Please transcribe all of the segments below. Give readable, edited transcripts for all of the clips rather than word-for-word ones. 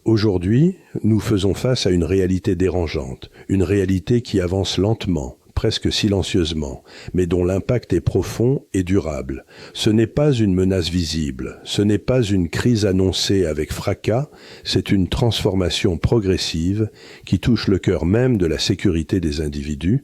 Aujourd'hui, nous faisons face à une réalité dérangeante, une réalité qui avance lentement, presque silencieusement, mais dont l'impact est profond et durable. Ce n'est pas une menace visible, ce n'est pas une crise annoncée avec fracas, c'est une transformation progressive qui touche le cœur même de la sécurité des individus,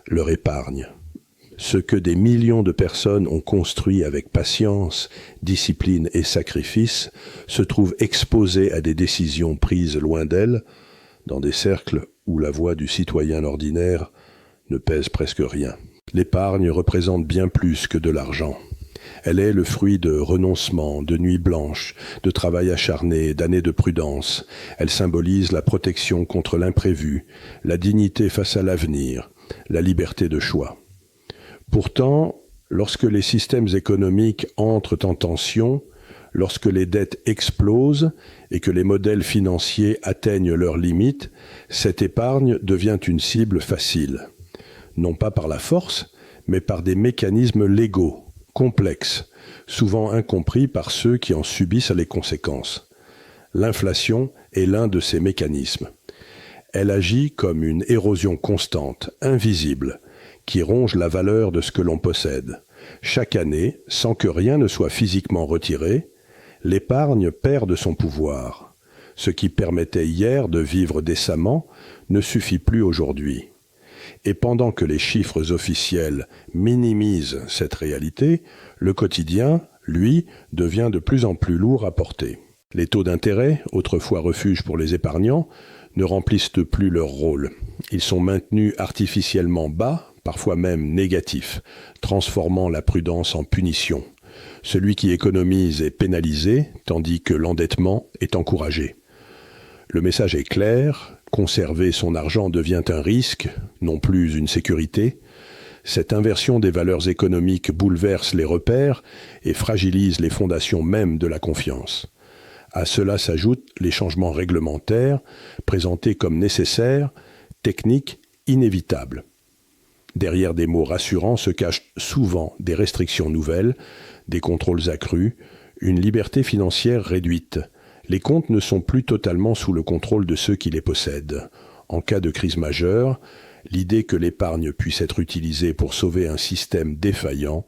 leur épargne. Ce que des millions de personnes ont construit avec patience, discipline et sacrifice se trouve exposé à des décisions prises loin d'elles, dans des cercles où la voix du citoyen ordinaire ne pèse presque rien. L'épargne représente bien plus que de l'argent. Elle est le fruit de renoncements, de nuits blanches, de travail acharné, d'années de prudence. Elle symbolise la protection contre l'imprévu, la dignité face à l'avenir, la liberté de choix. Pourtant, lorsque les systèmes économiques entrent en tension, lorsque les dettes explosent et que les modèles financiers atteignent leurs limites, cette épargne devient une cible facile. Non pas par la force, mais par des mécanismes légaux, complexes, souvent incompris par ceux qui en subissent les conséquences. L'inflation est l'un de ces mécanismes. Elle agit comme une érosion constante, invisible, qui ronge la valeur de ce que l'on possède. Chaque année, sans que rien ne soit physiquement retiré, l'épargne perd de son pouvoir. Ce qui permettait hier de vivre décemment ne suffit plus aujourd'hui. Et pendant que les chiffres officiels minimisent cette réalité, le quotidien, lui, devient de plus en plus lourd à porter. Les taux d'intérêt, autrefois refuge pour les épargnants, ne remplissent plus leur rôle. Ils sont maintenus artificiellement bas, parfois même négatifs, transformant la prudence en punition. Celui qui économise est pénalisé, tandis que l'endettement est encouragé. Le message est clair, conserver son argent devient un risque, non plus une sécurité. Cette inversion des valeurs économiques bouleverse les repères et fragilise les fondations mêmes de la confiance. À cela s'ajoutent les changements réglementaires, présentés comme nécessaires, techniques, inévitables. Derrière des mots rassurants se cachent souvent des restrictions nouvelles, des contrôles accrus, une liberté financière réduite. Les comptes ne sont plus totalement sous le contrôle de ceux qui les possèdent. En cas de crise majeure, l'idée que l'épargne puisse être utilisée pour sauver un système défaillant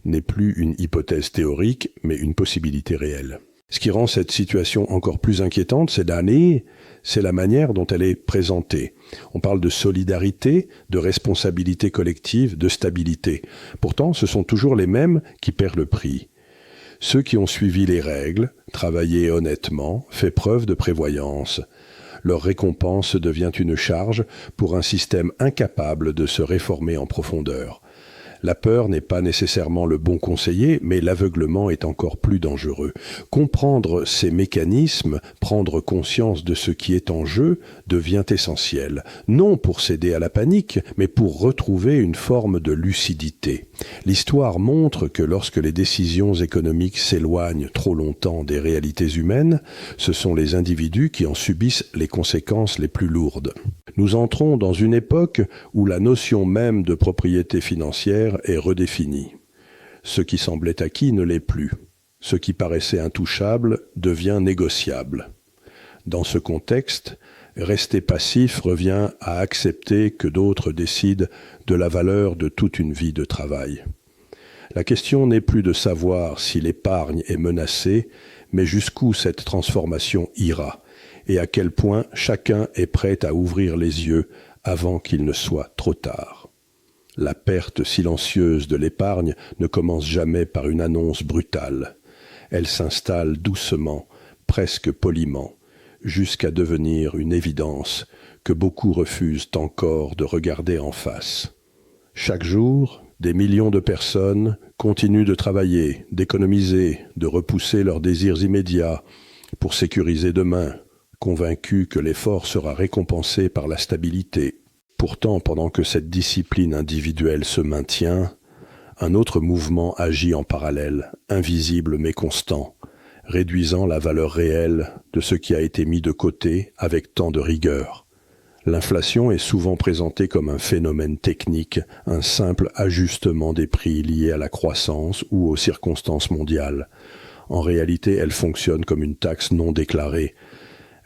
n'est plus une hypothèse théorique, mais une possibilité réelle. Ce qui rend cette situation encore plus inquiétante ces années, c'est la manière dont elle est présentée. On parle de solidarité, de responsabilité collective, de stabilité. Pourtant, ce sont toujours les mêmes qui paient le prix. Ceux qui ont suivi les règles, travaillé honnêtement, fait preuve de prévoyance. Leur récompense devient une charge pour un système incapable de se réformer en profondeur. La peur n'est pas nécessairement le bon conseiller, mais l'aveuglement est encore plus dangereux. Comprendre ces mécanismes, prendre conscience de ce qui est en jeu, devient essentiel. Non pour céder à la panique, mais pour retrouver une forme de lucidité. L'histoire montre que lorsque les décisions économiques s'éloignent trop longtemps des réalités humaines, ce sont les individus qui en subissent les conséquences les plus lourdes. Nous entrons dans une époque où la notion même de propriété financière est redéfinie. Ce qui semblait acquis ne l'est plus. Ce qui paraissait intouchable devient négociable. Dans ce contexte, rester passif revient à accepter que d'autres décident de la valeur de toute une vie de travail. La question n'est plus de savoir si l'épargne est menacée, mais jusqu'où cette transformation ira, et à quel point chacun est prêt à ouvrir les yeux avant qu'il ne soit trop tard. La perte silencieuse de l'épargne ne commence jamais par une annonce brutale. Elle s'installe doucement, presque poliment, jusqu'à devenir une évidence que beaucoup refusent encore de regarder en face. Chaque jour, des millions de personnes continuent de travailler, d'économiser, de repousser leurs désirs immédiats pour sécuriser demain, convaincus que l'effort sera récompensé par la stabilité. Pourtant, pendant que cette discipline individuelle se maintient, un autre mouvement agit en parallèle, invisible mais constant, réduisant la valeur réelle de ce qui a été mis de côté avec tant de rigueur. L'inflation est souvent présentée comme un phénomène technique, un simple ajustement des prix lié à la croissance ou aux circonstances mondiales. En réalité, elle fonctionne comme une taxe non déclarée.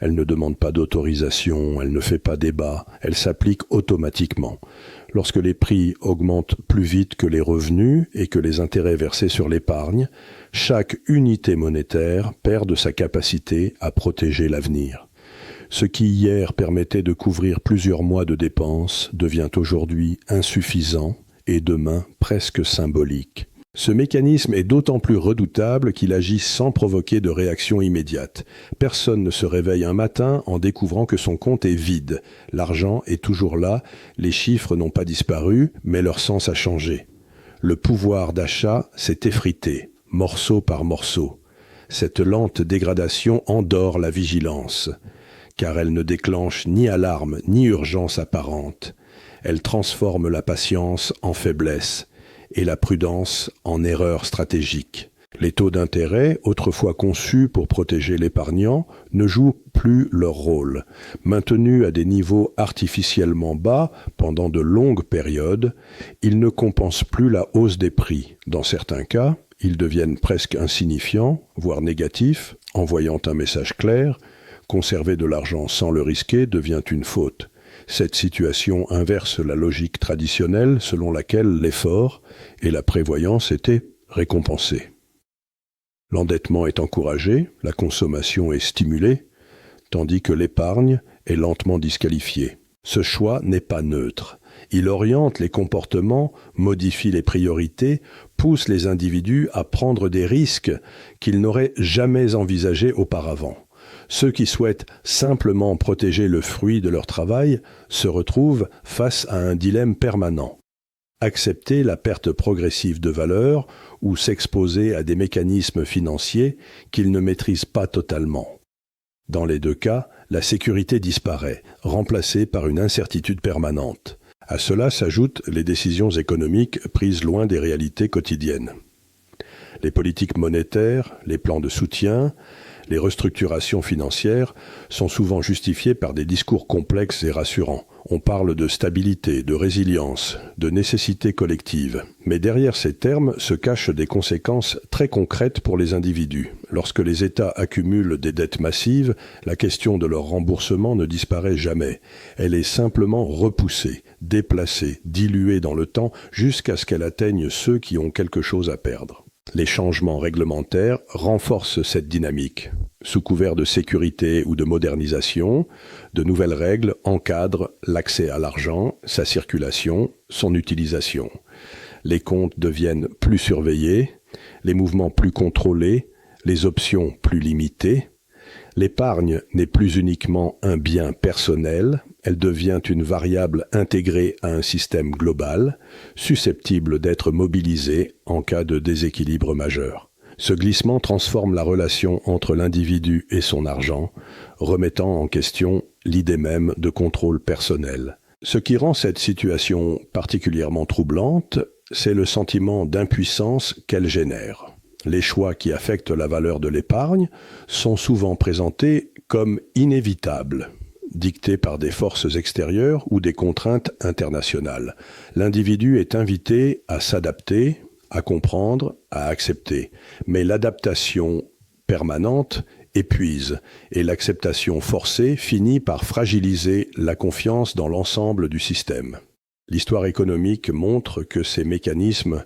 Elle ne demande pas d'autorisation, elle ne fait pas débat, elle s'applique automatiquement. Lorsque les prix augmentent plus vite que les revenus et que les intérêts versés sur l'épargne, chaque unité monétaire perd de sa capacité à protéger l'avenir. Ce qui hier permettait de couvrir plusieurs mois de dépenses devient aujourd'hui insuffisant et demain presque symbolique. Ce mécanisme est d'autant plus redoutable qu'il agit sans provoquer de réaction immédiate. Personne ne se réveille un matin en découvrant que son compte est vide. L'argent est toujours là, les chiffres n'ont pas disparu, mais leur sens a changé. Le pouvoir d'achat s'est effrité, morceau par morceau. Cette lente dégradation endort la vigilance, car elle ne déclenche ni alarme ni urgence apparente. Elle transforme la patience en faiblesse et la prudence en erreur stratégique. Les taux d'intérêt, autrefois conçus pour protéger l'épargnant, ne jouent plus leur rôle. Maintenus à des niveaux artificiellement bas pendant de longues périodes, ils ne compensent plus la hausse des prix. Dans certains cas, ils deviennent presque insignifiants, voire négatifs, envoyant un message clair. Conserver de l'argent sans le risquer devient une faute. Cette situation inverse la logique traditionnelle selon laquelle l'effort et la prévoyance étaient récompensés. L'endettement est encouragé, la consommation est stimulée, tandis que l'épargne est lentement disqualifiée. Ce choix n'est pas neutre. Il oriente les comportements, modifie les priorités, pousse les individus à prendre des risques qu'ils n'auraient jamais envisagés auparavant. Ceux qui souhaitent simplement protéger le fruit de leur travail se retrouvent face à un dilemme permanent. Accepter la perte progressive de valeur ou s'exposer à des mécanismes financiers qu'ils ne maîtrisent pas totalement. Dans les deux cas, la sécurité disparaît, remplacée par une incertitude permanente. À cela s'ajoutent les décisions économiques prises loin des réalités quotidiennes. Les politiques monétaires, les plans de soutien, les restructurations financières sont souvent justifiées par des discours complexes et rassurants. On parle de stabilité, de résilience, de nécessité collective. Mais derrière ces termes se cachent des conséquences très concrètes pour les individus. Lorsque les États accumulent des dettes massives, la question de leur remboursement ne disparaît jamais. Elle est simplement repoussée, déplacée, diluée dans le temps jusqu'à ce qu'elle atteigne ceux qui ont quelque chose à perdre. Les changements réglementaires renforcent cette dynamique. Sous couvert de sécurité ou de modernisation, de nouvelles règles encadrent l'accès à l'argent, sa circulation, son utilisation. Les comptes deviennent plus surveillés, les mouvements plus contrôlés, les options plus limitées. L'épargne n'est plus uniquement un bien personnel, elle devient une variable intégrée à un système global, susceptible d'être mobilisée en cas de déséquilibre majeur. Ce glissement transforme la relation entre l'individu et son argent, remettant en question l'idée même de contrôle personnel. Ce qui rend cette situation particulièrement troublante, c'est le sentiment d'impuissance qu'elle génère. Les choix qui affectent la valeur de l'épargne sont souvent présentés comme inévitables, dictés par des forces extérieures ou des contraintes internationales. L'individu est invité à s'adapter, à comprendre, à accepter. Mais l'adaptation permanente épuise et l'acceptation forcée finit par fragiliser la confiance dans l'ensemble du système. L'histoire économique montre que ces mécanismes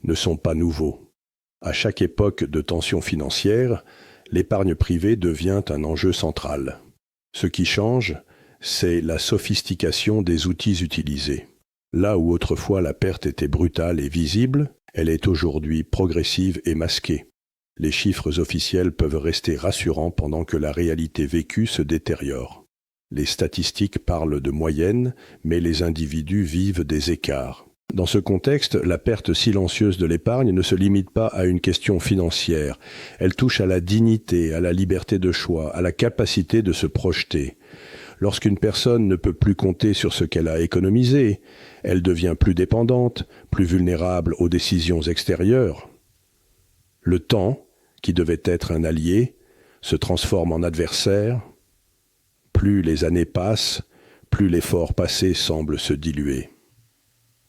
ne sont pas nouveaux. À chaque époque de tension financière, l'épargne privée devient un enjeu central. Ce qui change, c'est la sophistication des outils utilisés. Là où autrefois la perte était brutale et visible, elle est aujourd'hui progressive et masquée. Les chiffres officiels peuvent rester rassurants pendant que la réalité vécue se détériore. Les statistiques parlent de moyennes, mais les individus vivent des écarts. Dans ce contexte, la perte silencieuse de l'épargne ne se limite pas à une question financière. Elle touche à la dignité, à la liberté de choix, à la capacité de se projeter. Lorsqu'une personne ne peut plus compter sur ce qu'elle a économisé, elle devient plus dépendante, plus vulnérable aux décisions extérieures. Le temps, qui devait être un allié, se transforme en adversaire. Plus les années passent, plus l'effort passé semble se diluer.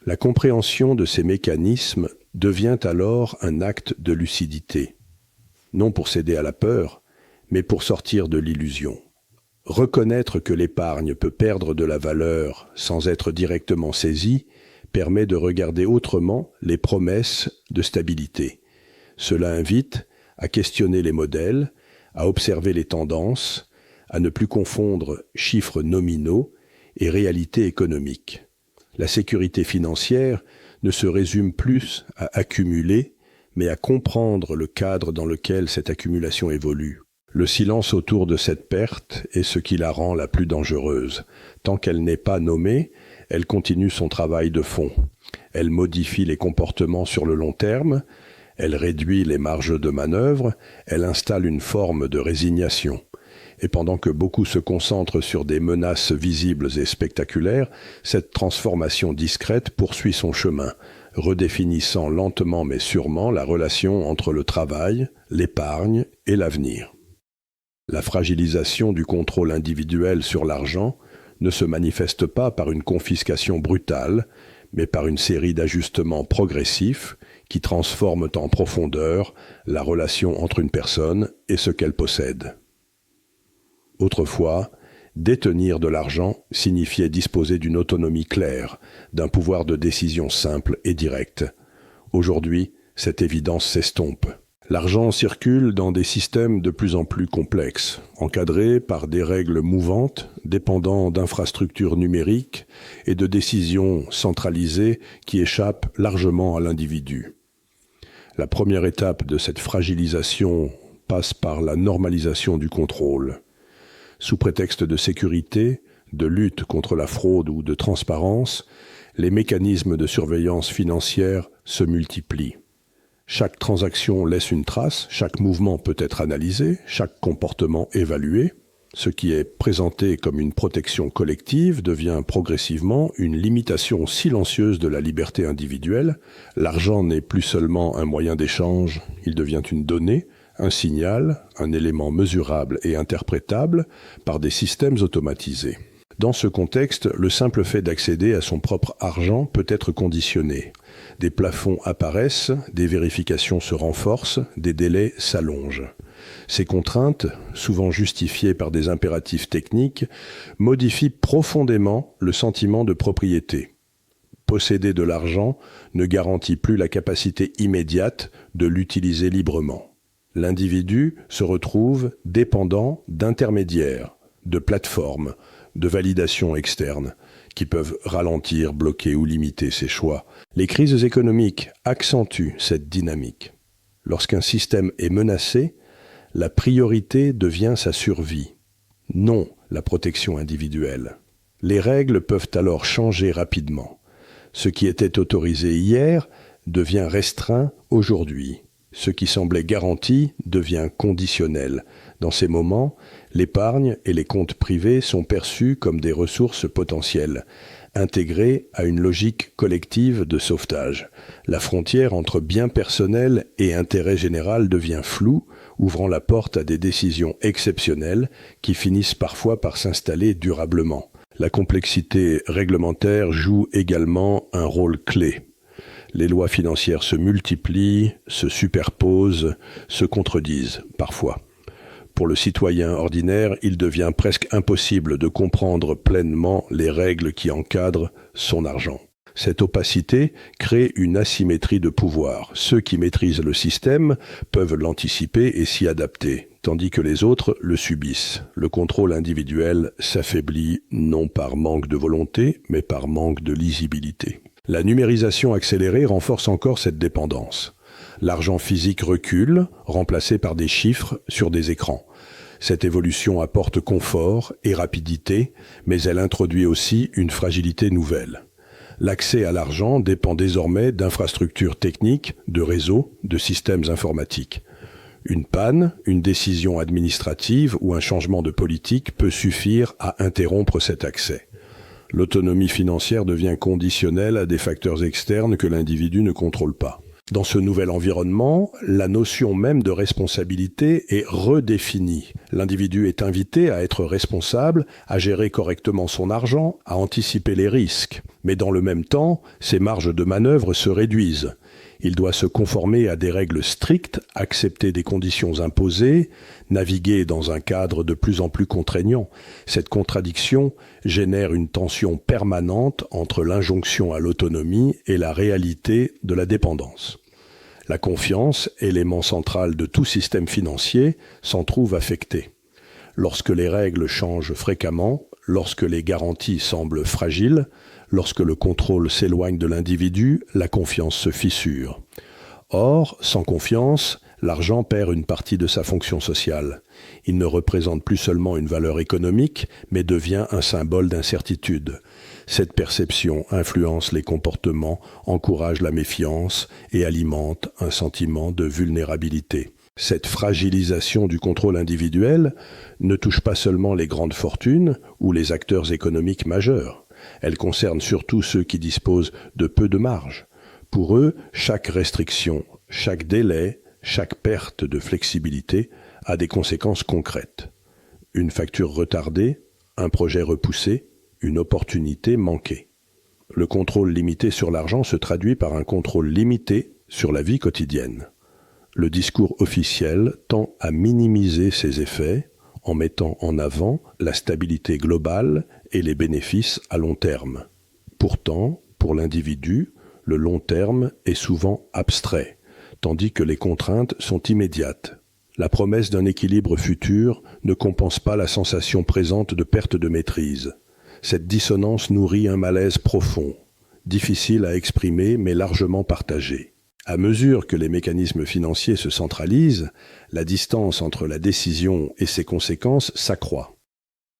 La compréhension de ces mécanismes devient alors un acte de lucidité, non pour céder à la peur, mais pour sortir de l'illusion. Reconnaître que l'épargne peut perdre de la valeur sans être directement saisie permet de regarder autrement les promesses de stabilité. Cela invite à questionner les modèles, à observer les tendances, à ne plus confondre chiffres nominaux et réalité économique. La sécurité financière ne se résume plus à accumuler, mais à comprendre le cadre dans lequel cette accumulation évolue. Le silence autour de cette perte est ce qui la rend la plus dangereuse. Tant qu'elle n'est pas nommée, elle continue son travail de fond. Elle modifie les comportements sur le long terme, elle réduit les marges de manœuvre, elle installe une forme de résignation. Et pendant que beaucoup se concentrent sur des menaces visibles et spectaculaires, cette transformation discrète poursuit son chemin, redéfinissant lentement mais sûrement la relation entre le travail, l'épargne et l'avenir. La fragilisation du contrôle individuel sur l'argent ne se manifeste pas par une confiscation brutale, mais par une série d'ajustements progressifs qui transforment en profondeur la relation entre une personne et ce qu'elle possède. Autrefois, détenir de l'argent signifiait disposer d'une autonomie claire, d'un pouvoir de décision simple et direct. Aujourd'hui, cette évidence s'estompe. L'argent circule dans des systèmes de plus en plus complexes, encadrés par des règles mouvantes, dépendant d'infrastructures numériques et de décisions centralisées qui échappent largement à l'individu. La première étape de cette fragilisation passe par la normalisation du contrôle. Sous prétexte de sécurité, de lutte contre la fraude ou de transparence, les mécanismes de surveillance financière se multiplient. Chaque transaction laisse une trace, chaque mouvement peut être analysé, chaque comportement évalué. Ce qui est présenté comme une protection collective devient progressivement une limitation silencieuse de la liberté individuelle. L'argent n'est plus seulement un moyen d'échange, il devient une donnée, un signal, un élément mesurable et interprétable par des systèmes automatisés. Dans ce contexte, le simple fait d'accéder à son propre argent peut être conditionné. Des plafonds apparaissent, des vérifications se renforcent, des délais s'allongent. Ces contraintes, souvent justifiées par des impératifs techniques, modifient profondément le sentiment de propriété. Posséder de l'argent ne garantit plus la capacité immédiate de l'utiliser librement. L'individu se retrouve dépendant d'intermédiaires, de plateformes, de validation externe, qui peuvent ralentir, bloquer ou limiter ses choix. Les crises économiques accentuent cette dynamique. Lorsqu'un système est menacé, la priorité devient sa survie, non la protection individuelle. Les règles peuvent alors changer rapidement. Ce qui était autorisé hier devient restreint aujourd'hui. Ce qui semblait garanti devient conditionnel. Dans ces moments, l'épargne et les comptes privés sont perçus comme des ressources potentielles, intégrées à une logique collective de sauvetage. La frontière entre bien personnel et intérêt général devient floue, ouvrant la porte à des décisions exceptionnelles qui finissent parfois par s'installer durablement. La complexité réglementaire joue également un rôle clé. Les lois financières se multiplient, se superposent, se contredisent parfois. Pour le citoyen ordinaire, il devient presque impossible de comprendre pleinement les règles qui encadrent son argent. Cette opacité crée une asymétrie de pouvoir. Ceux qui maîtrisent le système peuvent l'anticiper et s'y adapter, tandis que les autres le subissent. Le contrôle individuel s'affaiblit non par manque de volonté, mais par manque de lisibilité. La numérisation accélérée renforce encore cette dépendance. L'argent physique recule, remplacé par des chiffres sur des écrans. Cette évolution apporte confort et rapidité, mais elle introduit aussi une fragilité nouvelle. L'accès à l'argent dépend désormais d'infrastructures techniques, de réseaux, de systèmes informatiques. Une panne, une décision administrative ou un changement de politique peut suffire à interrompre cet accès. L'autonomie financière devient conditionnelle à des facteurs externes que l'individu ne contrôle pas. Dans ce nouvel environnement, la notion même de responsabilité est redéfinie. L'individu est invité à être responsable, à gérer correctement son argent, à anticiper les risques. Mais dans le même temps, ses marges de manœuvre se réduisent. Il doit se conformer à des règles strictes, accepter des conditions imposées, naviguer dans un cadre de plus en plus contraignant. Cette contradiction génère une tension permanente entre l'injonction à l'autonomie et la réalité de la dépendance. La confiance, élément central de tout système financier, s'en trouve affectée. Lorsque les règles changent fréquemment, lorsque les garanties semblent fragiles, lorsque le contrôle s'éloigne de l'individu, la confiance se fissure. Or, sans confiance, l'argent perd une partie de sa fonction sociale. Il ne représente plus seulement une valeur économique, mais devient un symbole d'incertitude. Cette perception influence les comportements, encourage la méfiance et alimente un sentiment de vulnérabilité. Cette fragilisation du contrôle individuel ne touche pas seulement les grandes fortunes ou les acteurs économiques majeurs. Elle concerne surtout ceux qui disposent de peu de marge. Pour eux, chaque restriction, chaque délai, chaque perte de flexibilité a des conséquences concrètes. Une facture retardée, un projet repoussé, une opportunité manquée. Le contrôle limité sur l'argent se traduit par un contrôle limité sur la vie quotidienne. Le discours officiel tend à minimiser ces effets en mettant en avant la stabilité globale et les bénéfices à long terme. Pourtant, pour l'individu, le long terme est souvent abstrait, tandis que les contraintes sont immédiates. La promesse d'un équilibre futur ne compense pas la sensation présente de perte de maîtrise. Cette dissonance nourrit un malaise profond, difficile à exprimer mais largement partagé. À mesure que les mécanismes financiers se centralisent, la distance entre la décision et ses conséquences s'accroît.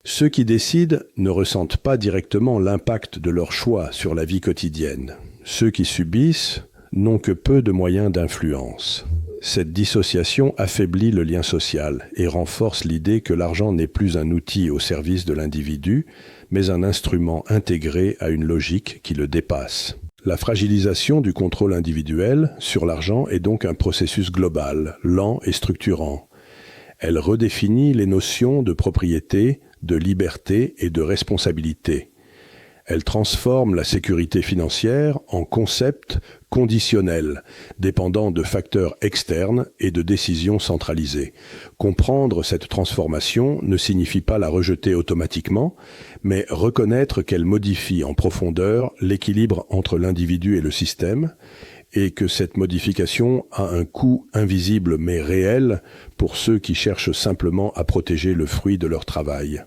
Ceux qui décident ne ressentent pas directement l'impact de leurs choix sur la vie quotidienne. Ceux qui subissent n'ont que peu de moyens d'influence. Cette dissociation affaiblit le lien social et renforce l'idée que l'argent n'est plus un outil au service de l'individu, mais un instrument intégré à une logique qui le dépasse. La fragilisation du contrôle individuel sur l'argent est donc un processus global, lent et structurant. Elle redéfinit les notions de propriété, de liberté et de responsabilité. Elle transforme la sécurité financière en concept conditionnel, dépendant de facteurs externes et de décisions centralisées. Comprendre cette transformation ne signifie pas la rejeter automatiquement, mais reconnaître qu'elle modifie en profondeur l'équilibre entre l'individu et le système, et que cette modification a un coût invisible mais réel pour ceux qui cherchent simplement à protéger le fruit de leur travail.